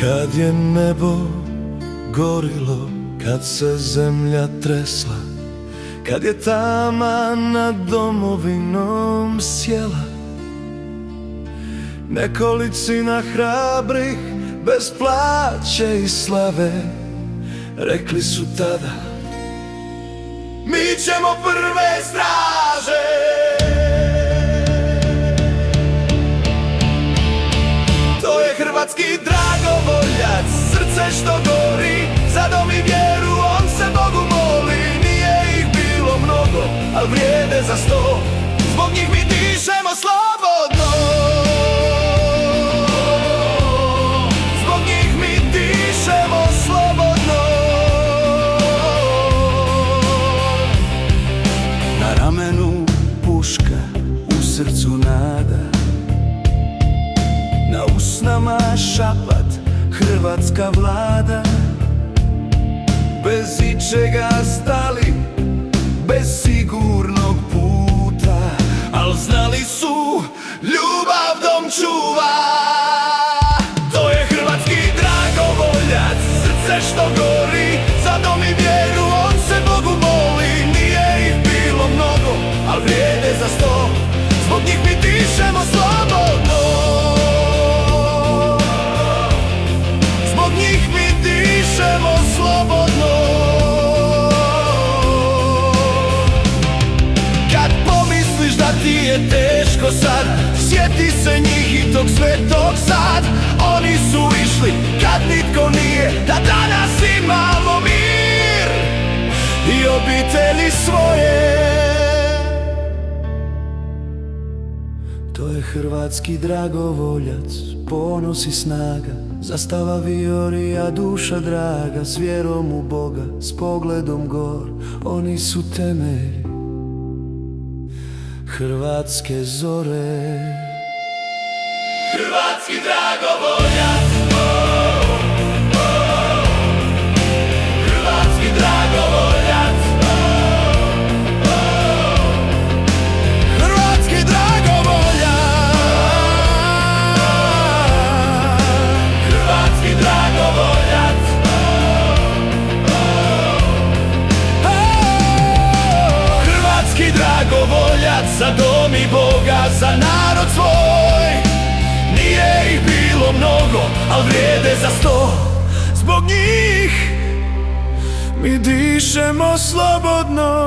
Kad je nebo gorilo, kad se zemlja tresla, kad je tama nad domovinom sjela, nekolicina hrabrih bez plaće i slave rekli su tada: mi ćemo prve straže. To je hrvatski dragovoljac, srce što gori, za dom i vjeru on se Bogu moli. Nije ih bilo mnogo, al vrijede za 100, zbog njih mi dišemo slobodno. Zbog njih mi dišemo slobodno. Na ramenu puška, u srcu nada, na usnama šapat hrvatska vlada. Bez ičega stali, bez sigurnog puta, al znali su ljubav dom čuva. To je hrvatski dragovoljac, srce što gori, za dom i vjeru on se Bogu moli. Nije ih bilo mnogo, al vrijede za 100, zbog njih mi dišemo slobodno. Zbog njih mi dišemo slobodno. Kad pomisliš da ti je teško sad, sjeti se njih i tog svetog sad. Oni su išli kad nitko nije, da danas imamo mir i obitelji svoje. To je hrvatski dragovoljac, ponos i snaga, zastava vijori, a duša draga, s vjerom u Boga, s pogledom gor. Oni su temelj hrvatske zore. Hrvatski dragovoljac, hrvatski dragovoljac, hrvatski dragovoljac, hrvatski dragovoljac, hrvatski dragovoljac, za dom i Boga, za narod svoj. Nije ih bilo mnogo, al vrijede za 100, zbog njih mi dišemo slobodno.